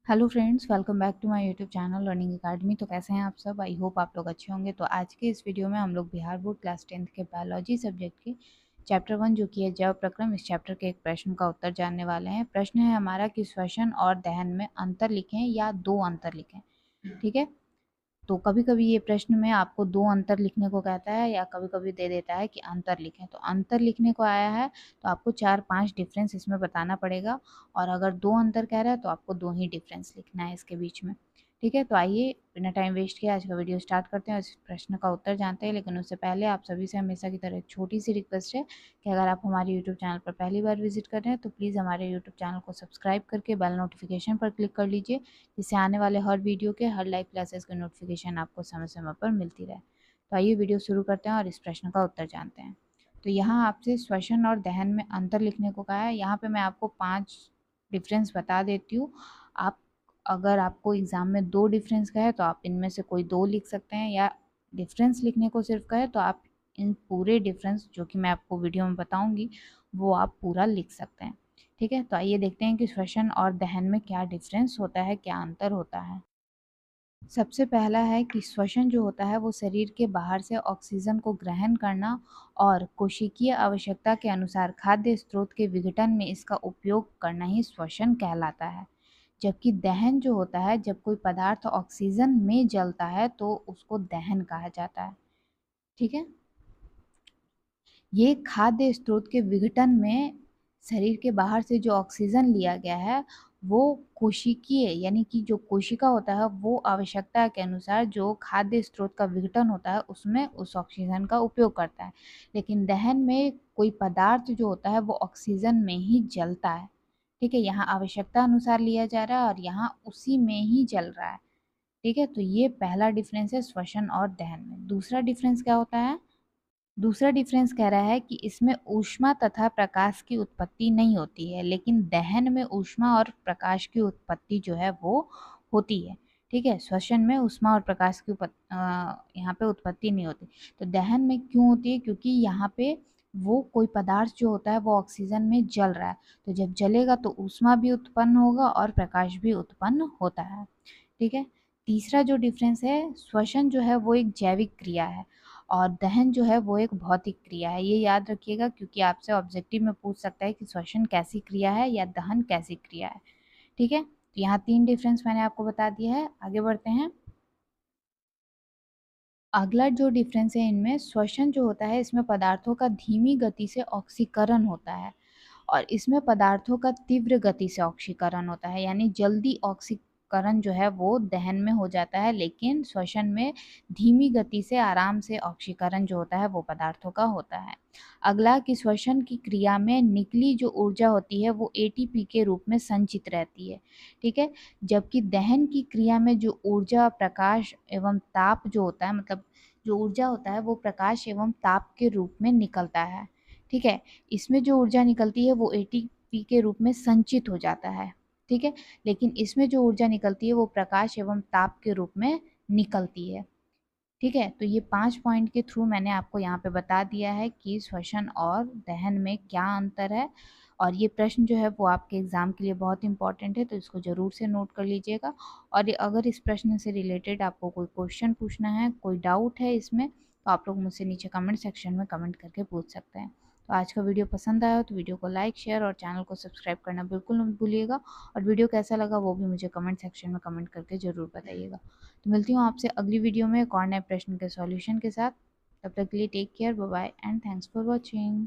Hello friends, welcome back to my YouTube channel learning academy. तो कैसे हैं आप सब? आई होप आप लोग अच्छे होंगे। तो आज के इस वीडियो में हम लोग बिहार बोर्ड क्लास 10th के बायोलॉजी सब्जेक्ट के चैप्टर 1 जो कि है जैव प्रक्रम, इस चैप्टर के एक प्रश्न का उत्तर जानने वाले हैं। प्रश्न है हमारा कि श्वसन और दहन में अंतर लिखें या दो अंतर लिखें। ठीक है, तो कभी-कभी ये प्रश्न में आपको 2 अंतर लिखने को कहता है या कभी-कभी दे देता है कि अंतर लिखें। तो अंतर लिखने को आया है तो आपको 4-5 डिफरेंस इसमें बताना पड़ेगा, और अगर 2 अंतर कह रहा है तो आपको 2 ही डिफरेंस लिखना है इसके बीच में। ठीक है, तो आइए बिना टाइम वेस्ट किए आज का वीडियो स्टार्ट करते हैं और इस प्रश्न का उत्तर जानते हैं। लेकिन उससे पहले आप सभी से हमेशा की तरह एक छोटी-सी रिक्वेस्ट है कि अगर आप हमारे यूट्यूब चैनल पर पहली बार विजिट कर रहे हैं तो प्लीज़ हमारे यूट्यूब चैनल को सब्सक्राइब करके बेल नोटिफिकेशन पर क्लिक कर लीजिए, जिससे आने वाले हर वीडियो के, हर लाइव क्लासेस के नोटिफिकेशन आपको समय समय पर मिलती रहे। तो आइए वीडियो शुरू करते हैं और इस प्रश्न का उत्तर जानते हैं। तो यहाँ आपसे श्वसन और दहन में अंतर लिखने को कहा है। यहाँ पे मैं आपको 5 डिफरेंस बता देती हूँ। आप अगर आपको एग्ज़ाम में 2 डिफरेंस का है तो आप इनमें से कोई 2 लिख सकते हैं, या डिफरेंस लिखने को सिर्फ कहे तो आप इन पूरे डिफरेंस जो कि मैं आपको वीडियो में बताऊँगी वो आप पूरा लिख सकते हैं। ठीक है, तो आइए देखते हैं कि श्वसन और दहन में क्या डिफरेंस होता है, क्या अंतर होता है। सबसे पहला है कि श्वसन जो होता है वो शरीर के बाहर से ऑक्सीजन को ग्रहण करना और कोशिकीय आवश्यकता के अनुसार खाद्य स्रोत के विघटन में इसका उपयोग करना ही श्वसन कहलाता है। जबकि दहन जो होता है, जब कोई पदार्थ ऑक्सीजन में जलता है तो उसको दहन कहा जाता है। ठीक है, ये खाद्य स्रोत के विघटन में शरीर के बाहर से जो ऑक्सीजन लिया गया है वो कोशिकीय यानी कि जो कोशिका होता है वो आवश्यकता के अनुसार जो खाद्य स्रोत का विघटन होता है उसमें उस ऑक्सीजन का उपयोग करता है। लेकिन दहन में कोई पदार्थ जो होता है वो ऑक्सीजन में ही जलता है। ठीक है, यहाँ आवश्यकता अनुसार लिया जा रहा है और यहाँ उसी में ही जल रहा है। ठीक है, तो ये पहला डिफरेंस है श्वसन और दहन में। दूसरा डिफरेंस क्या होता है? दूसरा डिफरेंस कह रहा है कि इसमें ऊष्मा तथा प्रकाश की उत्पत्ति नहीं होती है, लेकिन दहन में ऊष्मा और प्रकाश की उत्पत्ति जो है वो होती है। ठीक है, श्वसन में ऊष्मा और प्रकाश की यहाँ पे उत्पत्ति नहीं होती। तो दहन में क्यों होती है? क्योंकि यहाँ पे वो कोई पदार्थ जो होता है वो ऑक्सीजन में जल रहा है, तो जब जलेगा तो ऊष्मा भी उत्पन्न होगा और प्रकाश भी उत्पन्न होता है। ठीक है, तीसरा जो डिफरेंस है, श्वसन जो है वो एक जैविक क्रिया है और दहन जो है वो एक भौतिक क्रिया है। ये याद रखिएगा क्योंकि आपसे ऑब्जेक्टिव में पूछ सकता है कि श्वसन कैसी क्रिया है या दहन कैसी क्रिया है। ठीक है, तो यहाँ 3 डिफरेंस मैंने आपको बता दिया है। आगे बढ़ते हैं। अगला जो डिफरेंस है इनमें, श्वसन जो होता है इसमें पदार्थों का धीमी गति से ऑक्सीकरण होता है और इसमें पदार्थों का तीव्र गति से ऑक्सीकरण होता है, यानी जल्दी ऑक्सीकरण जो है वो दहन में हो जाता है, लेकिन श्वसन में धीमी गति से आराम से ऑक्सीकरण जो होता है वो पदार्थों का होता है। अगला कि श्वसन की क्रिया में निकली जो ऊर्जा होती है वो एटीपी के रूप में संचित रहती है। ठीक है, जबकि दहन की क्रिया में जो ऊर्जा, प्रकाश एवं ताप जो होता है, मतलब जो ऊर्जा होता है वो प्रकाश एवं ताप के रूप में निकलता है। ठीक है, इसमें जो ऊर्जा निकलती है वो एटीपी के रूप में संचित हो जाता है। ठीक है, लेकिन इसमें जो ऊर्जा निकलती है वो प्रकाश एवं ताप के रूप में निकलती है। ठीक है, तो ये 5 पॉइंट के थ्रू मैंने आपको यहाँ पे बता दिया है कि श्वसन और दहन में क्या अंतर है, और ये प्रश्न जो है वो आपके एग्ज़ाम के लिए बहुत इंपॉर्टेंट है, तो इसको ज़रूर से नोट कर लीजिएगा। और अगर इस प्रश्न से रिलेटेड आपको कोई क्वेश्चन पूछना है, कोई डाउट है इसमें, तो आप लोग मुझसे नीचे कमेंट सेक्शन में कमेंट करके पूछ सकते हैं। तो आज का वीडियो पसंद आया हो तो वीडियो को लाइक, शेयर और चैनल को सब्सक्राइब करना बिल्कुल मत भूलिएगा, और वीडियो कैसा लगा वो भी मुझे कमेंट सेक्शन में कमेंट करके ज़रूर बताइएगा। तो मिलती हूँ आपसे अगली वीडियो में एक और नए प्रश्न के सॉल्यूशन के साथ। तब तक के लिए take care, bye bye and thanks for watching.